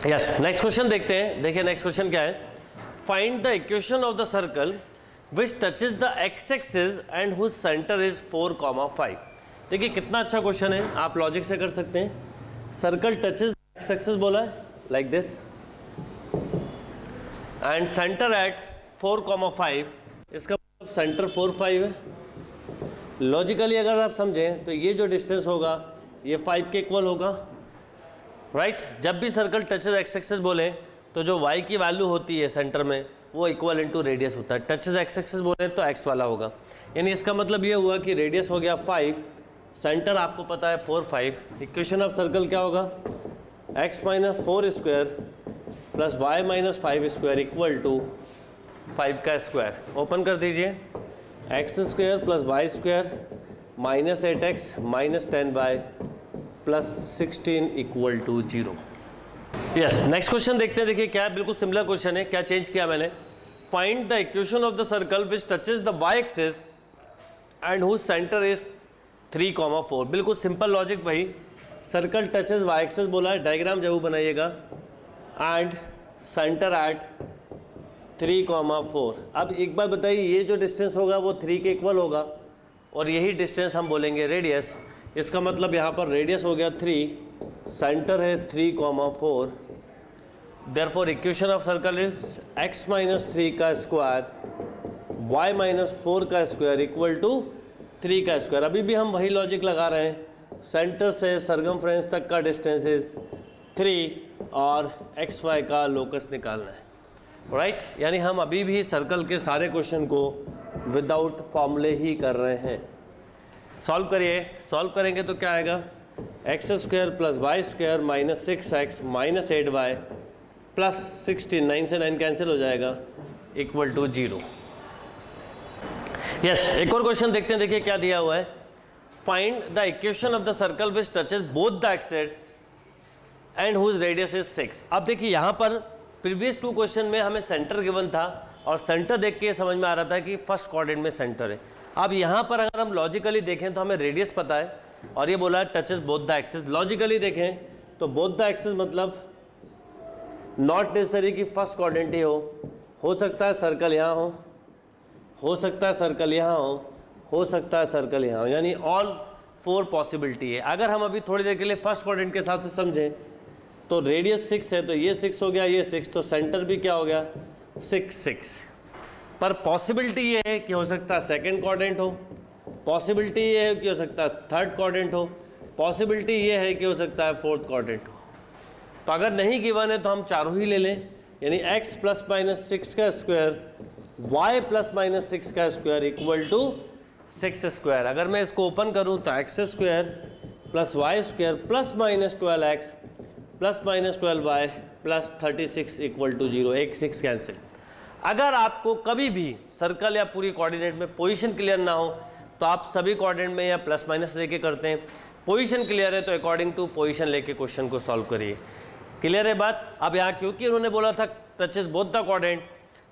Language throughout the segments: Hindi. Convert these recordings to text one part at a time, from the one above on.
यस, नेक्स्ट क्वेश्चन देखते हैं। देखिए नेक्स्ट क्वेश्चन क्या है, find the equation of the circle which touches the X axis and whose centre is 4,5। देखिए कितना अच्छा क्वेश्चन है, आप लॉजिक से कर सकते हैं। सर्कल टचेज एक्स एक्सिस बोला है like this and centre at 4,5, इसका मतलब सेंटर 4, 5 है। लॉजिकली अगर आप समझें तो ये जो डिस्टेंस होगा ये 5 के इक्वल होगा, राइट। जब भी सर्कल टचेज एक्स एक्सिस बोले तो जो y की वैल्यू होती है सेंटर में वो इक्वल इनटू रेडियस होता है। टचेज एक्स एक्सिस बोले तो x वाला होगा, यानी इसका मतलब ये हुआ कि रेडियस हो गया 5, सेंटर आपको पता है 4, 5। इक्वेशन ऑफ सर्कल क्या होगा, x minus 4 square plus Y minus 5 square equal to 5 का स्क्वायर। ओपन कर दीजिए, X square plus Y square minus 8x minus 10y plus 16 equal to 0। Yes, next question देखते हैं। देखिए क्या है, बिल्कुल सिमिलर क्वेश्चन है। क्या चेंज किया मैंने, find the equation of the circle which touches the y axis and whose centre is 3,4। बिल्कुल सिंपल लॉजिक भाई, सर्कल टचेज y एक्सिस बोला है, डायग्राम जरूर बनाइएगा, एंड सेंटर एट 3,4। अब एक बार बताइए, ये जो डिस्टेंस होगा वो 3 के इक्वल होगा और यही डिस्टेंस हम बोलेंगे रेडियस। इसका मतलब यहाँ पर रेडियस हो गया 3, सेंटर है 3,4। Therefore equation of circle is x minus 3 का स्क्वायर y माइनस 4 का स्क्वायर इक्वल टू 3 का स्क्वायर। अभी भी हम वही लॉजिक लगा रहे हैं, सेंटर से सरकमफ्रेंस तक का डिस्टेंस इज 3 और एक्स वाई का लोकस निकालना है, राइट। यानी हम अभी भी सर्कल के सारे क्वेश्चन को विदाउट फॉर्मूले ही कर रहे हैं। सॉल्व करिए, सॉल्व करेंगे तो क्या आएगा, X square plus Y square minus 6x minus 8y plus 16, 9 से 9 कैंसिल हो जाएगा, इक्वल टू 0। यस, एक और क्वेश्चन देखते हैं। देखिए क्या दिया हुआ है, find the equation of the circle which touches both the axis and whose radius is 6। अब देखिए यहाँ पर प्रीवियस 2 क्वेश्चन में हमें सेंटर गिवन था और सेंटर देख के समझ में आ रहा था कि फर्स्ट क्वाड्रेंट में सेंटर है। अब यहाँ पर अगर हम लॉजिकली देखें तो हमें रेडियस पता है और ये बोला है touches both the axis. Logically देखें तो बोथ द एक्सिस मतलब नॉट नेसेसरी कि फर्स्ट क्वाड्रेंट ही हो सकता है सर्कल यहाँ हो सकता है सर्कल यहाँ हो सकता है सर्कल यहाँ हो, यानी ऑल 4 पॉसिबिलिटी है। अगर हम अभी थोड़ी देर के लिए फर्स्ट क्वाड्रेंट के हिसाब से समझें तो रेडियस 6 है तो ये 6 हो गया, ये 6, तो सेंटर भी क्या हो गया 6, 6। पर पॉसिबिलिटी ये है कि हो सकता है सेकंड क्वाड्रेंट हो, पॉसिबिलिटी ये है कि हो सकता है थर्ड क्वाड्रेंट हो, पॉसिबिलिटी ये है कि हो सकता है फोर्थ क्वाड्रेंट हो। तो अगर नहीं गिवन है तो हम चारों ही ले लें, यानी x प्लस माइनस 6 का स्क्वायर y प्लस माइनस 6 का स्क्वायर इक्वल टू 6 स्क्वायर। अगर मैं इसको ओपन करूँ तो x square plus Y square plus minus 12x plus minus 12y plus 36 equal to 0, 1 6 cancel. अगर आपको कभी भी सर्कल या पूरी कोऑर्डिनेट में पोजीशन क्लियर ना हो तो आप सभी कोऑर्डिनेट में या प्लस माइनस लेके करते हैं। पोजीशन क्लियर है तो अकॉर्डिंग टू पोजीशन लेके क्वेश्चन को सॉल्व करिए। क्लियर है बात। अब यहाँ क्योंकि उन्होंने बोला था टचेस बोथ द क्वाड्रेंट,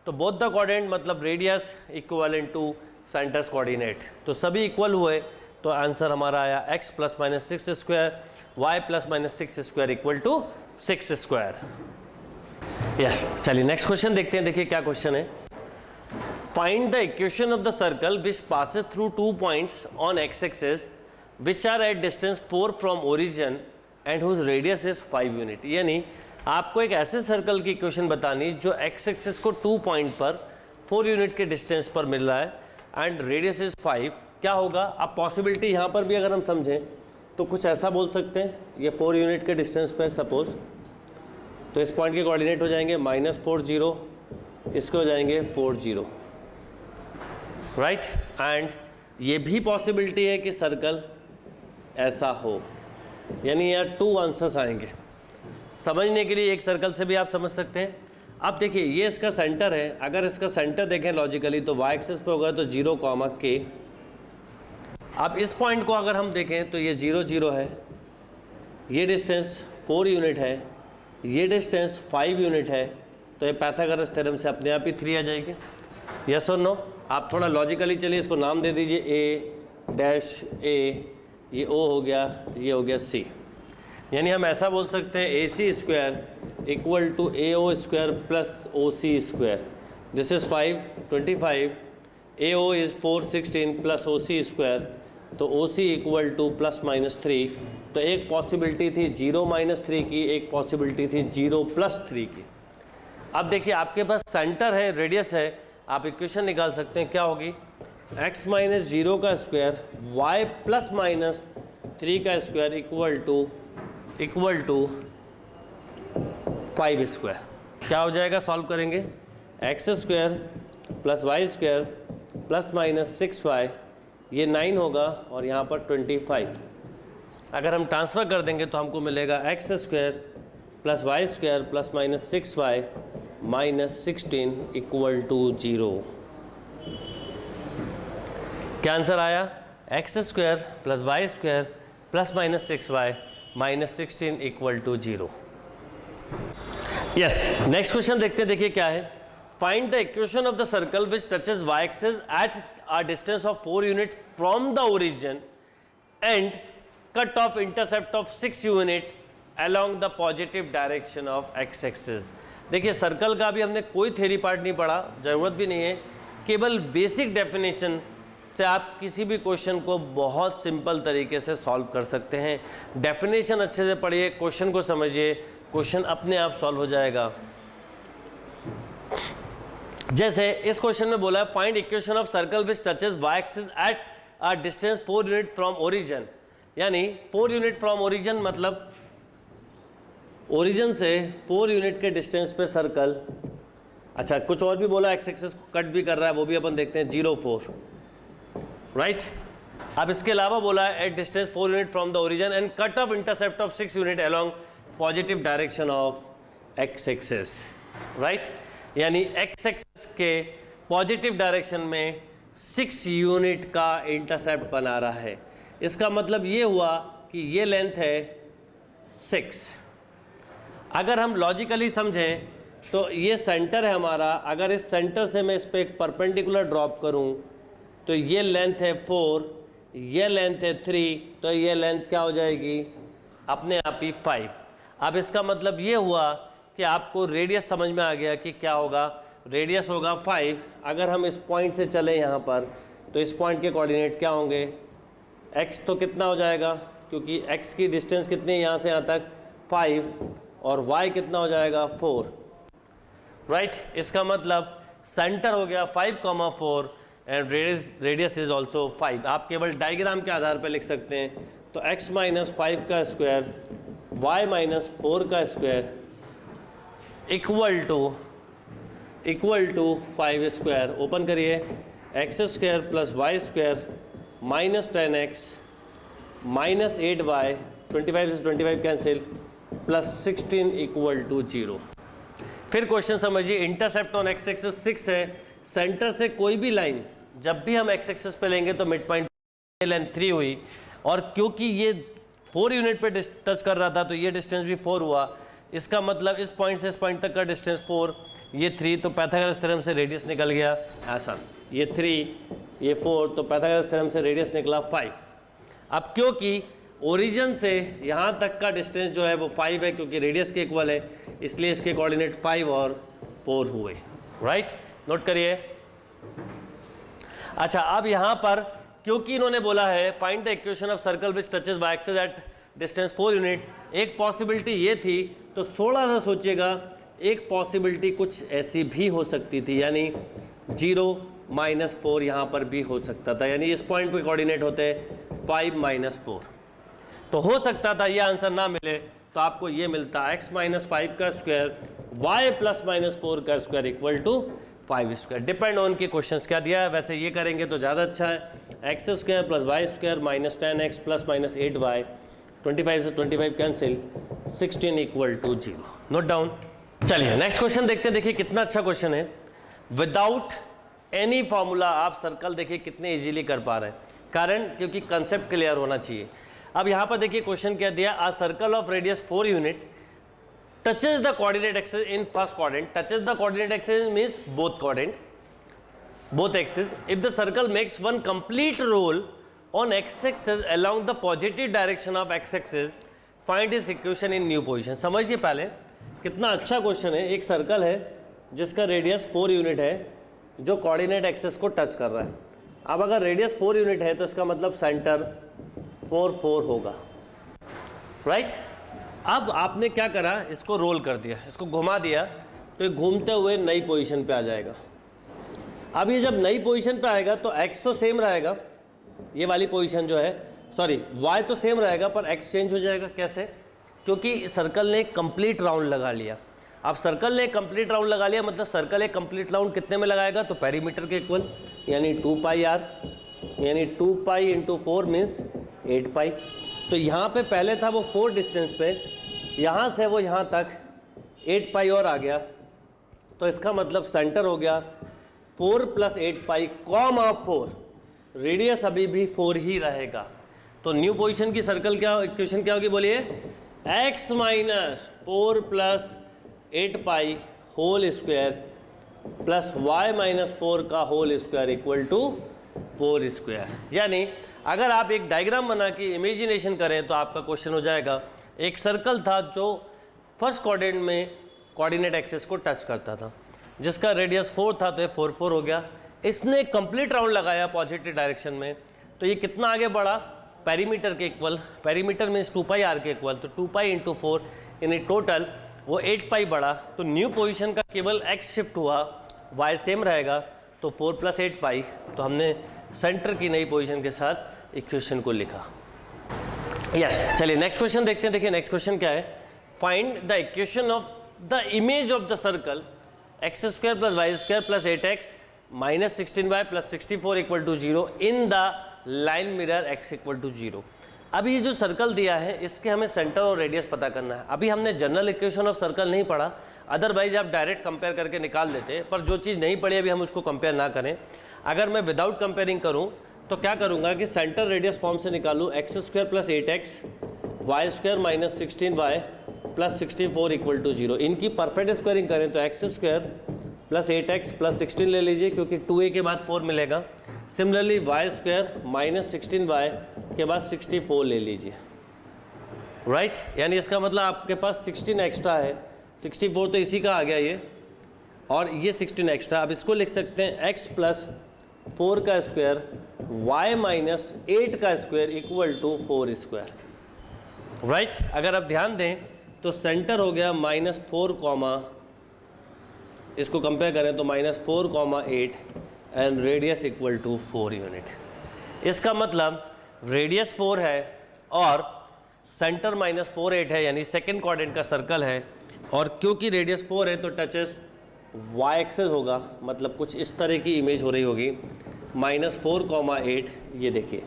तो बोथ द क्वाड्रेंट मतलब radius equivalent to centres coordinate, तो सभी इक्वल हुए तो आंसर हमारा आया x plus minus 6 square y plus minus 6 square equal to 6 square. Yes, चलिए नेक्स्ट क्वेश्चन देखते हैं। देखिए क्या क्वेश्चन है, find the equation of the circle which passes through 2 points on x axis which are at distance 4 from origin and whose radius is 5 unit. यानी आपको एक ऐसे सर्कल की इक्वेशन बतानी जो x एक्सिस को 2 पॉइंट पर 4 यूनिट के डिस्टेंस पर मिल रहा है एंड रेडियस इज 5। क्या होगा, अब पॉसिबिलिटी यहाँ पर भी अगर हम समझें तो कुछ ऐसा बोल सकते हैं, ये 4 यूनिट के डिस्टेंस पर सपोज, तो इस पॉइंट के कोऑर्डिनेट हो जाएंगे -4 0, इसके हो जाएंगे 4 0, राइट। एंड ये भी पॉसिबिलिटी है कि सर्कल ऐसा हो, यानी यहाँ 2 आंसर्स आएंगे। समझने के लिए एक सर्कल से भी आप समझ सकते हैं। अब देखिए ये इसका सेंटर है, अगर इसका सेंटर देखें लॉजिकली तो y एक्सिस पे होगा तो 0, k। अब इस पॉइंट को अगर हम देखें तो ये 0 0 है, ये डिस्टेंस 4 यूनिट है, ये डिस्टेंस 5 यूनिट है, तो ये पाइथागोरस थ्योरम से अपने आप ही 3 आ जाएगी। यस और नो। आप थोड़ा लॉजिकली चलिए, इसको नाम दे दीजिए a डैश a, ये O हो गया, ये हो गया C। यानी हम ऐसा बोल सकते हैं AC square equal to AO square plus OC square. This is 5 25, AO is 4 16 plus OC square, तो OC equal to plus minus 3. तो एक पॉसिबिलिटी थी 0 माइनस 3 की, एक पॉसिबिलिटी थी 0 प्लस 3 की. अब देखिए आपके पास सेंटर है, रेडियस है, आप इक्वेशन निकाल सकते हैं. क्या होगी? x माइनस 0 का स्क्वायर y प्लस माइनस 3 का स्क्वायर इक्वल टू 5 स्क्वायर. क्या हो जाएगा? सॉल्व करेंगे. x square plus Y square plus minus 6y, ये 9 होगा और यहाँ पर 25. अगर हम ट्रांसफ़र कर देंगे तो हमको मिलेगा x square plus Y square plus minus 6y minus 16 equal to 0. क्या आंसर आया? X square plus Y square plus minus 6y minus 16 equal to 0. Yes, next question देखते हैं. देखिए क्या है. Find the equation of the circle which touches y axis at a distance of 4 unit from the origin and cut off intercept of 6 unit along the positive direction of x axis. देखिए सर्कल का भी हमने कोई थ्योरी पार्ट नहीं पढ़ा, ज़रूरत भी नहीं है. केवल बेसिक डेफिनेशन से आप किसी भी क्वेश्चन को बहुत सिंपल तरीके से सॉल्व कर सकते हैं. डेफिनेशन अच्छे से पढ़िए, क्वेश्चन को समझिए, क्वेश्चन अपने आप सॉल्व हो जाएगा. जैसे इस क्वेश्चन में बोला है find equation of circle which touches y axis at a distance 4 unit from origin. यानी 4 यूनिट फ्रॉम ओरिजिन मतलब ओरिजिन से 4 यूनिट के डिस्टेंस पे सर्कल. अच्छा, कुछ और भी बोला, एक्स एक्सिस कट भी कर रहा है, वो भी अपन देखते हैं. 0 4 राइट. अब इसके अलावा बोला है eight distance 4 unit from the origin and cut off intercept of 6 unit along positive direction of x axis. Right, यानी एक्स एक्सिस के पॉजिटिव डायरेक्शन में 6 यूनिट का इंटरसेप्ट बना रहा है. इसका मतलब ये हुआ कि ये लेंथ है 6. अगर हम लॉजिकली समझें तो ये सेंटर है हमारा. अगर इस सेंटर से मैं इस पर एक परपेंडिकुलर ड्रॉप करूं तो ये लेंथ है 4, ये लेंथ है 3, तो ये लेंथ क्या हो जाएगी? अपने आप ही 5. अब इसका मतलब ये हुआ कि आपको रेडियस समझ में आ गया कि क्या होगा. रेडियस होगा 5. अगर हम इस पॉइंट से चले यहाँ पर तो इस पॉइंट के कोऑर्डिनेट क्या होंगे? x तो कितना हो जाएगा, क्योंकि x की डिस्टेंस कितनी है यहाँ से यहाँ तक? 5, और y कितना हो जाएगा? 4. राइट, इसका मतलब सेंटर हो गया 5,4 एंड रेडियस इज ऑल्सो 5. आप केवल डायग्राम के आधार पर लिख सकते हैं. तो x माइनस 5 का स्क्वायर y माइनस 4 का square equal to 5 square. Open करिए. X square plus Y square minus 10x minus 8y, 25 से 25 कैंसिल, प्लस 16 इक्वल टू 0. फिर क्वेश्चन समझिए. इंटरसेप्ट ऑन एक्स एक्सिस 6 है. सेंटर से कोई भी लाइन जब भी हम एक्स एक्सिस पे लेंगे तो मिड पॉइंट लेंथ 3 हुई, और क्योंकि ये 4 यूनिट पे टच कर रहा था तो ये डिस्टेंस भी 4 हुआ. इसका मतलब इस पॉइंट से इस पॉइंट तक का डिस्टेंस 4, ये 3, तो पाइथागोरस थ्योरम से रेडियस निकल गया ऐसा. ये 3, ये 4, तो पाइथागोरस थ्योरम से रेडियस निकला 5. अब क्योंकि ओरिजिन से यहाँ तक का डिस्टेंस जो है वो 5 है, क्योंकि रेडियस के इक्वल है, इसलिए इसके कोऑर्डिनेट 5 और 4 हुए. राइट, नोट करिए. अच्छा, अब यहाँ पर क्योंकि इन्होंने बोला है find the equation of circle which touches y axis eight distance 4 unit, एक पॉसिबिलिटी ये थी. तो थोड़ा सा सोचिएगा, एक पॉसिबिलिटी कुछ ऐसी भी हो सकती थी, यानी 0 माइनस 4 यहाँ पर भी हो सकता था. यानी इस पॉइंट पे कोऑर्डिनेट होते 5 माइनस 4. तो हो सकता था ये आंसर ना मिले तो आपको ये मिलता x माइनस 5 का स्क्वायर y प्लस माइनस 4 का square equal to 5 square. Depend on के क्वेश्चंस क्या दिया है. वैसे ये करेंगे तो ज़्यादा अच्छा है. X square plus Y square minus 10x plus minus 8y, 25 से 25 cancel, 16 equal to 0. Note down. चलिए नेक्स्ट क्वेश्चन देखते हैं. देखिए कितना अच्छा क्वेश्चन है. विदाउट एनी फॉर्मूला आप सर्कल देखिए कितने इजीली कर पा रहे हैं. कारण क्योंकि कंसेप्ट क्लियर होना चाहिए. अब यहाँ पर देखिए क्वेश्चन क्या दिया. A circle of radius 4 unit touches the coordinate axis in first quadrant. Touches the coordinate axis means both axes. If the circle makes one complete roll on x-axis along the positive direction of x-axis, find its equation in new position. समझिए पहले कितना अच्छा क्वेश्चन है। एक सर्कल है जिसका रेडियस 4 यूनिट है जो कोऑर्डिनेट एक्सिस को टच कर रहा है। अब अगर रेडियस 4 यूनिट है तो इसका मतलब सेंटर 4 4 होगा, राइट। अब आपने क्या करा, इसको रोल कर दिया, इसको घुमा दिया तो ये घूमते हुए नई पोजीशन पे आ जाएगा। अब ये जब नई पोजीशन पे आएगा तो x तो सेम रहेगा, ये वाली पोजीशन जो है, सॉरी y तो सेम रहेगा पर x चेंज हो जाएगा। कैसे? क्योंकि सर्कल ने कंप्लीट राउंड लगा लिया। अब सर्कल ने कंप्लीट राउंड लगा लिया मतलब सर्कल एक कंप्लीट राउंड कितने में लगाएगा, तो पेरीमीटर के इक्वल, यानी 2πr, यानी 2π इंटू 4 मीन्स 8π। तो यहाँ पे पहले था वो 4 डिस्टेंस पे, यहाँ से वो यहाँ तक 8π और आ गया, तो इसका मतलब सेंटर हो गया 4 + 8π, 4, रेडियस अभी भी 4 ही रहेगा। तो न्यू पोजीशन की सर्कल क्या इक्वेशन क्या होगी, बोलिए, x - 4 + 8π whole square plus y - 4 का whole square equal to 4 square. यानी अगर आप एक डायग्राम बना के इमेजिनेशन करें तो आपका क्वेश्चन हो जाएगा, एक सर्कल था जो फर्स्ट क्वाड्रेंट में कोऑर्डिनेट एक्सिस को टच करता था, जिसका रेडियस 4 था, तो ये 4 4 हो गया। इसने कंप्लीट राउंड लगाया पॉजिटिव डायरेक्शन में, तो ये कितना आगे बढ़ा, पेरीमीटर के इक्वल, पेरीमीटर मीन्स 2πr के इक्वल, तो 2π इंटू 4 यानी टोटल वो 8π बढ़ा। तो न्यू पोजीशन का केवल x शिफ्ट हुआ, y सेम रहेगा, तो 4 + 8π। तो हमने सेंटर की नई पोजीशन के साथ इक्वेशन को लिखा। यस, चलिए नेक्स्ट क्वेश्चन देखते हैं। देखिए नेक्स्ट क्वेश्चन क्या है, find the equation of the image of the circle x² + y² + 8x - 16y + 64 = 0 in the line mirror x = 0। अब ये जो सर्कल दिया है इसके हमें सेंटर और रेडियस पता करना है। अभी हमने जनरल इक्वेशन ऑफ सर्कल नहीं पढ़ा, अदरवाइज आप डायरेक्ट कंपेयर करके निकाल देते, पर जो चीज़ नहीं पढ़ी अभी हम उसको कंपेयर ना करें। अगर मैं विदाउट कंपेयरिंग करूं तो क्या करूंगा कि सेंटर रेडियस फॉर्म से निकालूं, x² + 8x y² - 16y + 64 = 0। इनकी परफेक्ट स्क्वायरिंग करें तो x² + 8x + 16 ले लीजिए क्योंकि 2a के बाद 4 मिलेगा। सिमिलरली y² - 16y के बाद 64 ले लीजिए, राइट। यानी इसका मतलब आपके पास 16 एक्स्ट्रा है, 64 तो इसी का आ गया ये, और ये 16 एक्स्ट्रा। अब इसको लिख सकते हैं x + 4 का स्क्वायर y - 8 का square equal to 4 square, right. अगर आप ध्यान दें तो सेंटर हो गया -4, इसको कंपेयर करें तो -4, 8 and radius equal to 4 unit. इसका मतलब रेडियस 4 है और सेंटर -4, 8 है, यानी सेकेंड क्वाड्रेंट का सर्कल है। और क्योंकि रेडियस 4 है तो टचेस y एक्सेस होगा, मतलब कुछ इस तरह की इमेज हो रही होगी, -4, 8 ये देखिए,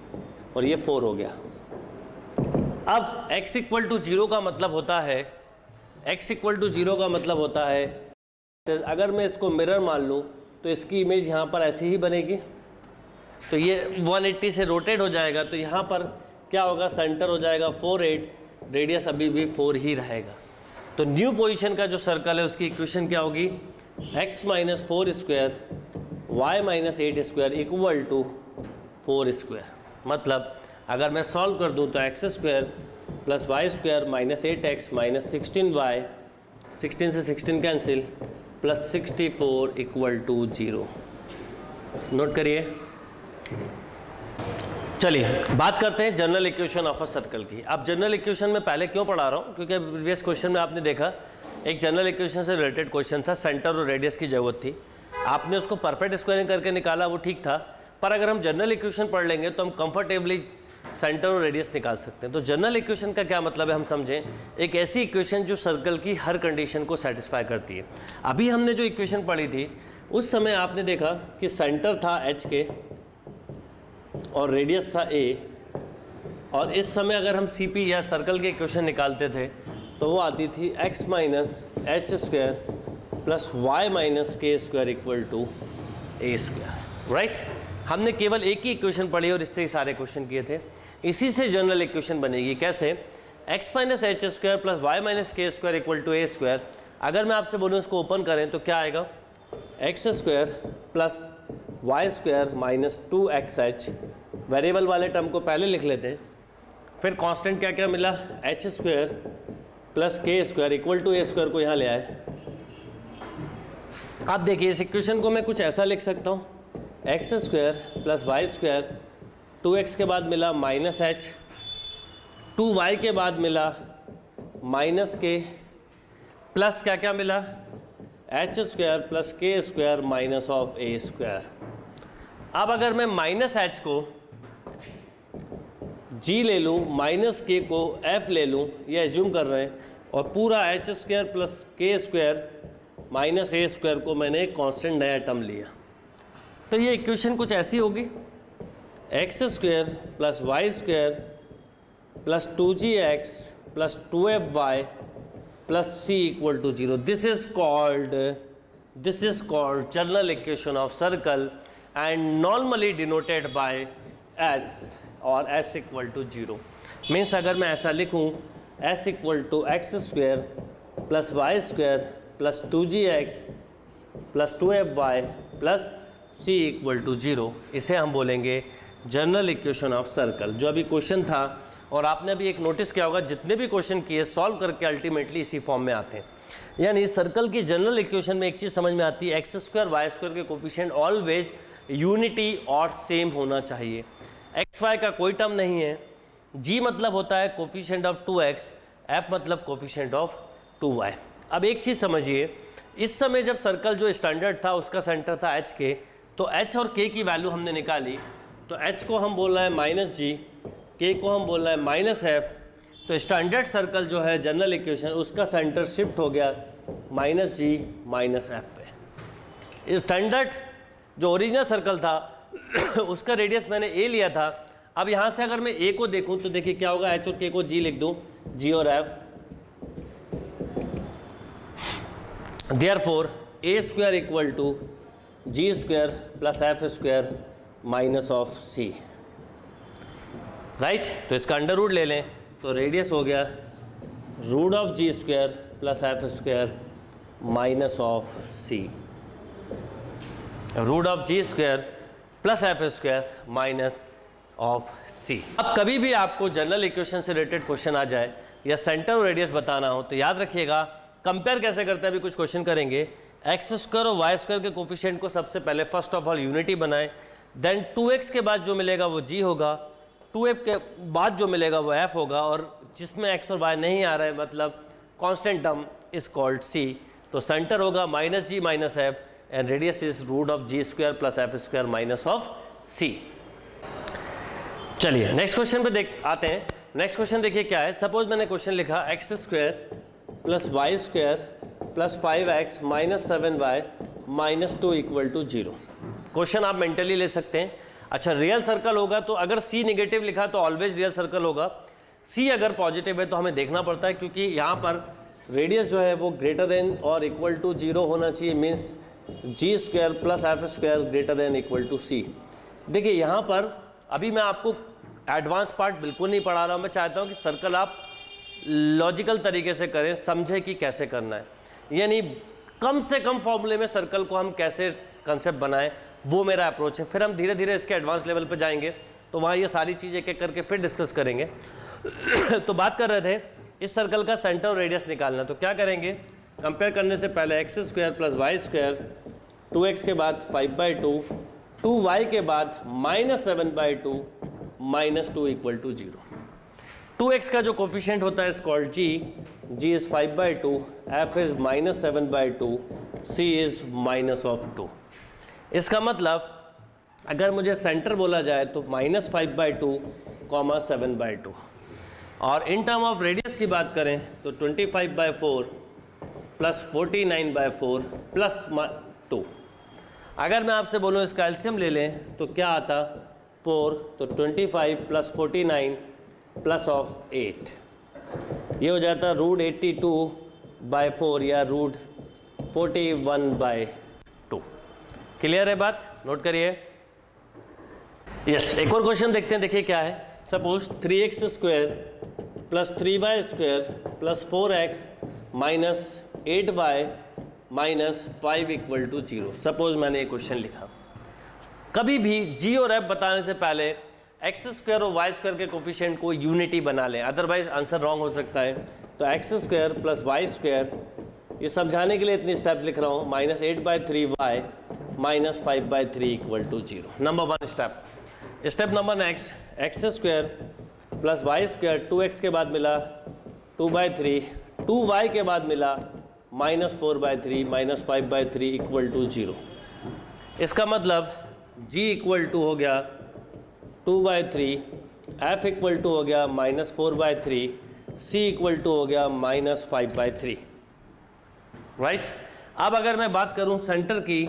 और ये 4 हो गया। अब x = 0 का मतलब होता है, x = 0 का मतलब होता है, अगर मैं इसको मिरर मान लूँ तो इसकी इमेज यहाँ पर ऐसी ही बनेगी, तो ये 180 से रोटेट हो जाएगा, तो यहाँ पर क्या होगा, सेंटर हो जाएगा 4 8, रेडियस अभी भी 4 ही रहेगा। तो न्यू पोजीशन का जो सर्कल है उसकी इक्वेशन क्या होगी, x - 4 square y - 8 square equal to 4 square. मतलब अगर मैं सॉल्व कर दूँ तो x² + y² - 8x - 16y, 16 से 16 कैंसिल, + 64 = 0। नोट करिए। चलिए बात करते हैं general equation of a circle की। अब जनरल इक्वेशन में पहले क्यों पढ़ा रहा हूँ, क्योंकि प्रीवियस क्वेश्चन में आपने देखा एक जनरल इक्वेशन से रिलेटेड क्वेश्चन था, सेंटर और रेडियस की ज़रूरत थी, आपने उसको परफेक्ट स्क्वायरिंग करके निकाला, वो ठीक था। पर अगर हम जनरल इक्वेशन पढ़ लेंगे तो हम कंफर्टेबली सेंटर और रेडियस निकाल सकते हैं। तो जनरल इक्वेशन का क्या मतलब है हम समझें, एक ऐसी इक्वेशन जो सर्कल की हर कंडीशन को सेटिस्फाई करती है। अभी हमने जो इक्वेशन पढ़ी थी उस समय आपने देखा कि सेंटर था h के और रेडियस था a, और इस समय अगर हम CP या सर्कल के इक्वेशन निकालते थे तो वो आती थी x - h² + y - k² equal to a², right. हमने केवल एक ही इक्वेशन पढ़ी और इससे ही सारे क्वेश्चन किए थे। इसी से जनरल इक्वेशन बनेगी, कैसे, x - h² + y - k² equal to a²। अगर मैं आपसे बोलूँ इसको ओपन करें तो क्या आएगा, x² + y² - 2xh, वेरिएबल वाले टर्म को पहले लिख लेते हैं, फिर कांस्टेंट क्या क्या मिला, h² plus K square equal to A square को यहाँ ले आए। आप देखिए इस इक्वेशन को मैं कुछ ऐसा लिख सकता हूँ, x square plus Y square, 2x के बाद मिला माइनस एच, 2y के बाद मिला माइनस के, प्लस क्या क्या मिला, H square plus K square minus of A square. अब अगर मैं माइनस एच को g ले लूँ, माइनस के को f ले लूँ, ये एज्यूम कर रहे हैं, और पूरा H square plus K square minus ए स्क्वायर को मैंने एक कॉन्स्टेंट नया टर्म लिया, तो ये इक्वेशन कुछ ऐसी होगी, x square plus Y square plus 2gx plus 2fy plus c equal to 0। This is called general equation of circle and normally denoted by s और s इक्वल टू 0। मीन्स अगर मैं ऐसा लिखूं, s equal to x square plus Y square plus 2gx plus 2fy plus c equal to 0, इसे हम बोलेंगे जनरल इक्वेशन ऑफ सर्कल। जो अभी क्वेश्चन था, और आपने अभी एक नोटिस किया होगा, जितने भी क्वेश्चन किए सॉल्व करके अल्टीमेटली इसी फॉर्म में आते हैं। यानी सर्कल की जनरल इक्वेशन में एक चीज़ समझ में आती है, एक्स स्क्वायर वाई स्क्वायर के कोफिशिएंट ऑलवेज यूनिटी और सेम होना चाहिए। एक्स वाई का कोई टर्म नहीं है, जी मतलब होता है कोफिशिएंट ऑफ 2x, एफ मतलब कोफिशिएंट ऑफ 2y। अब एक चीज़ समझिए, इस समय जब सर्कल जो स्टैंडर्ड था उसका सेंटर था एच के, तो एच और के की वैल्यू हमने निकाली, तो एच को हम बोल रहे हैं माइनस जी, के को हम बोल रहे हैं माइनस एफ। तो स्टैंडर्ड सर्कल जो है जनरल इक्वेशन, उसका सेंटर शिफ्ट हो गया माइनस जी माइनस एफ पे। स्टैंडर्ड जो ओरिजिनल सर्कल था उसका रेडियस मैंने ए लिया था। अब यहाँ से अगर मैं ए को देखूँ तो देखिए क्या होगा, एच और के को जी लिख दूँ, जी और f, therefore a square equal to g square plus F square minus of c, right. तो इसका अंडर रूट ले लें, तो रेडियस हो गया root of ji square plus F square minus of C, root of ji square plus F square minus of C. अब कभी भी आपको जनरल इक्वेशन से रिलेटेड क्वेश्चन आ जाए या सेंटर और रेडियस बताना हो, तो याद रखिएगा कंपेयर कैसे करते हैं, अभी कुछ क्वेश्चन करेंगे। एक्स स्क्वायर और वाई स्क्वायर के कोफिशिएंट को सबसे पहले फर्स्ट ऑफ ऑल यूनिटी बनाएं, देन 2x के बाद जो मिलेगा वो g होगा, 2f के बाद जो मिलेगा वो f होगा, और जिसमें x और y नहीं आ रहा है मतलब constant term is called c। तो सेंटर होगा minus g minus f and radius is root of ji square plus F square minus of c। चलिए नेक्स्ट क्वेश्चन पे आते हैं। नेक्स्ट क्वेश्चन देखिए क्या है। सपोज मैंने क्वेश्चन लिखा x square plus Y square plus 5x minus 7y minus 2 equal to 0। Question आप मेंटली ले सकते हैं। अच्छा, रियल सर्कल होगा तो अगर c निगेटिव लिखा तो ऑलवेज रियल सर्कल होगा, c अगर पॉजिटिव है तो हमें देखना पड़ता है, क्योंकि यहाँ पर रेडियस जो है वो ग्रेटर देन और इक्वल टू 0 होना चाहिए, means G square plus F square greater than equal to C. देखिए यहाँ पर अभी मैं आपको एडवांस पार्ट बिल्कुल नहीं पढ़ा रहा हूँ, मैं चाहता हूँ कि सर्कल आप लॉजिकल तरीके से करें, समझें कि कैसे करना है, यानी कम से कम फॉर्मूले में सर्कल को हम कैसे कंसेप्ट बनाएं, वो मेरा अप्रोच है। फिर हम धीरे धीरे इसके एडवांस लेवल पे जाएंगे, तो वहाँ ये सारी चीज़ एक एक करके फिर डिस्कस करेंगे। तो बात कर रहे थे इस सर्कल का सेंटर और रेडियस निकालना, तो क्या करेंगे, कंपेयर करने से पहले x square plus Y square, 2x के बाद 5/2, 2y के बाद minus 7/2 minus 2 equal to 0। 2x का जो कोफिशिएंट होता है is called g, g is 5/2, f is minus 7/2, c is minus of 2। इसका मतलब अगर मुझे सेंटर बोला जाए तो माइनस 5/2 कॉमा 7/2, और इन टर्म ऑफ रेडियस की बात करें तो 25/4 प्लस 49/4 प्लस 2। अगर मैं आपसे बोलूँ इसका एलसीएम ले लें तो क्या आता, 4, तो 25 प्लस 49 प्लस ऑफ 8, ये हो जाता रूट 82/4 या रूट 41/2। क्लियर है बात, नोट करिए। यस, एक और क्वेश्चन देखते हैं, देखिए क्या है। Suppose 3x square plus 3y square plus 4x minus 8y minus 5 equal to 0। Suppose मैंने ये क्वेश्चन लिखा, कभी भी g और f बताने से पहले एक्स स्क्वायर और वाई स्क्वायर के कोफिशिएंट को यूनिटी बना लें, अदरवाइज आंसर रॉन्ग हो सकता है। तो x square plus Y square, ये समझाने के लिए इतनी स्टेप लिख रहा हूँ, -8/3y minus 5/3 equal to 0। Number 1 step. Step number next, x square plus Y square, 2x के बाद मिला 2/3, 2y के बाद मिला -4/3 माइनस 5/3 इक्वल टू 0। इसका मतलब g इक्वल टू हो गया 2/3, f इक्वल टू हो गया -4/3, c इक्वल टू हो गया -5/3, राइट। अब अगर मैं बात करूं सेंटर की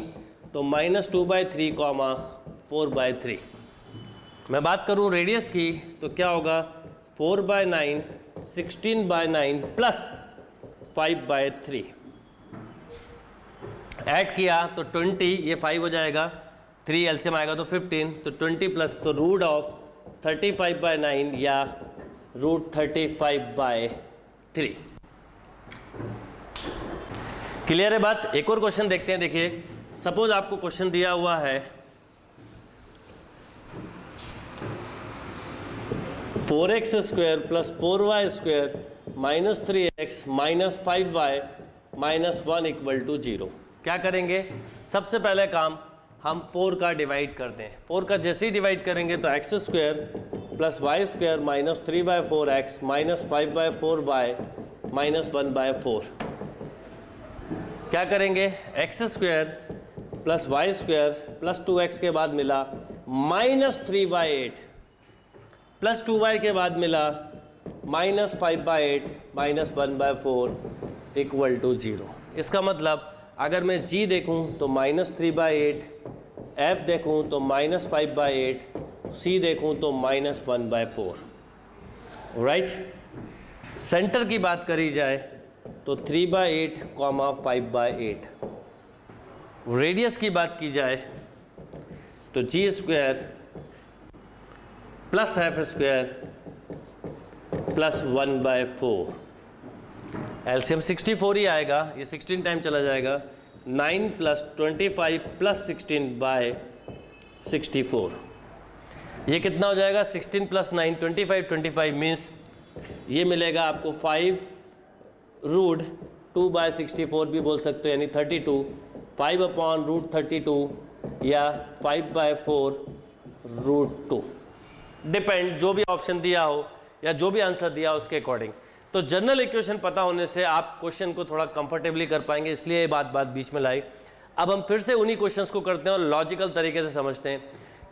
तो -2/3, 4/3। मैं बात करूं रेडियस की तो क्या होगा 4/9, 16/9 प्लस 5/3। ऐड किया तो 20, ये 5 हो जाएगा, 3 एलसीएम आएगा तो 15, तो 20 प्लस तो रूट ऑफ 35/9 या रूट 35/3। क्लियर है बात। एक और क्वेश्चन देखते हैं। देखिए सपोज आपको क्वेश्चन दिया हुआ है 4x square plus 4y square minus 3x minus 5y minus 1 equal to 0। क्या करेंगे? सबसे पहले काम हम 4 का डिवाइड करते हैं। 4 का जैसे ही डिवाइड करेंगे तो x square plus Y square minus 3/4x minus 5/4y minus 1/4। क्या करेंगे? X square plus Y square plus 2x के बाद मिला माइनस 3/8 प्लस 2y के बाद मिला माइनस 5/8 माइनस 1/4 इक्वल टू 0। इसका मतलब अगर मैं g देखूं तो माइनस 3/8, f देखूं तो माइनस 5/8, c देखूं तो माइनस 1/4, राइट। सेंटर की बात करी जाए तो 3/8, 5/8। रेडियस की बात की जाए तो g square plus F square plus 1/4। LCM 64 ही आएगा, ये 16 टाइम चला जाएगा। 9 प्लस 25 प्लस 16/64, ये कितना हो जाएगा? 16 प्लस 9 25 मीन्स ये मिलेगा आपको 5 रूट 2/64 भी बोल सकते हो, यानी 32, 5/√32 या 5/4 रूट 2, डिपेंड जो भी ऑप्शन दिया हो या जो भी आंसर दिया हो उसके अकॉर्डिंग। तो जनरल इक्वेशन पता होने से आप क्वेश्चन को थोड़ा कंफर्टेबली कर पाएंगे, इसलिए ये बात बीच में लाई। अब हम फिर से उन्हीं क्वेश्चंस को करते हैं और लॉजिकल तरीके से समझते हैं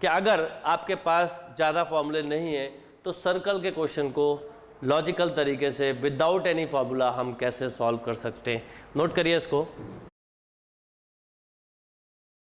कि अगर आपके पास ज़्यादा फॉर्मूले नहीं है तो सर्कल के क्वेश्चन को लॉजिकल तरीके से विदाउट एनी फार्मूला हम कैसे सॉल्व कर सकते हैं। नोट करिए इसको।